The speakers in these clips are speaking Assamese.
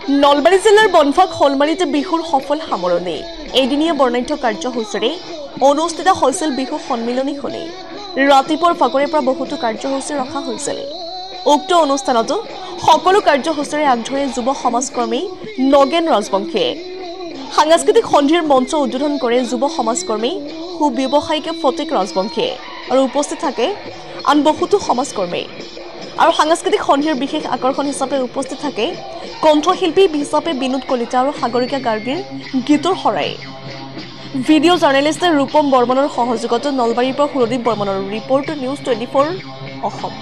নলবাৰী জিলাৰ বনফাক হলমাৰীত বিহুৰ সফল সামৰণি এদিনীয়া বৰ্ণাঢ্য কাৰ্যসূচীৰে অনুষ্ঠিত হৈছিল বিহু সন্মিলনীখনি ৰাতিপুৱাৰ ফাকৰে পৰা বহুতো কাৰ্যসূচী ৰখা হৈছিল উক্ত অনুষ্ঠানতো সকলো কাৰ্যসূচীৰে আগধৰে যুৱ সমাজকৰ্মী নগেন ৰাজবংশীয়ে সাংস্কৃতিক সন্ধিৰ মঞ্চ উদ্বোধন কৰে যুৱ সমাজকৰ্মী সুব্যৱসায়িক ফটিক ৰাজবংশীয়ে আৰু উপস্থিত থাকে আন বহুতো সমাজকৰ্মী আৰু সাংস্কৃতিক সন্ধিৰ বিশেষ আকৰ্ষণ হিচাপে উপস্থিত থাকে কণ্ঠশিল্পী হিচাপে বিনোদ কলিতা আৰু সাগৰিকা গাৰ্গীৰ গীতৰ শৰাই ভিডিঅ' জাৰ্নেলিষ্ট ৰূপম বৰ্মনৰ সহযোগত নলবাৰীৰ পৰা সুৰদীপ বৰ্মনৰ ৰিপৰ্ট নিউজ 24 অসম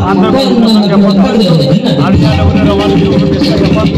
Anda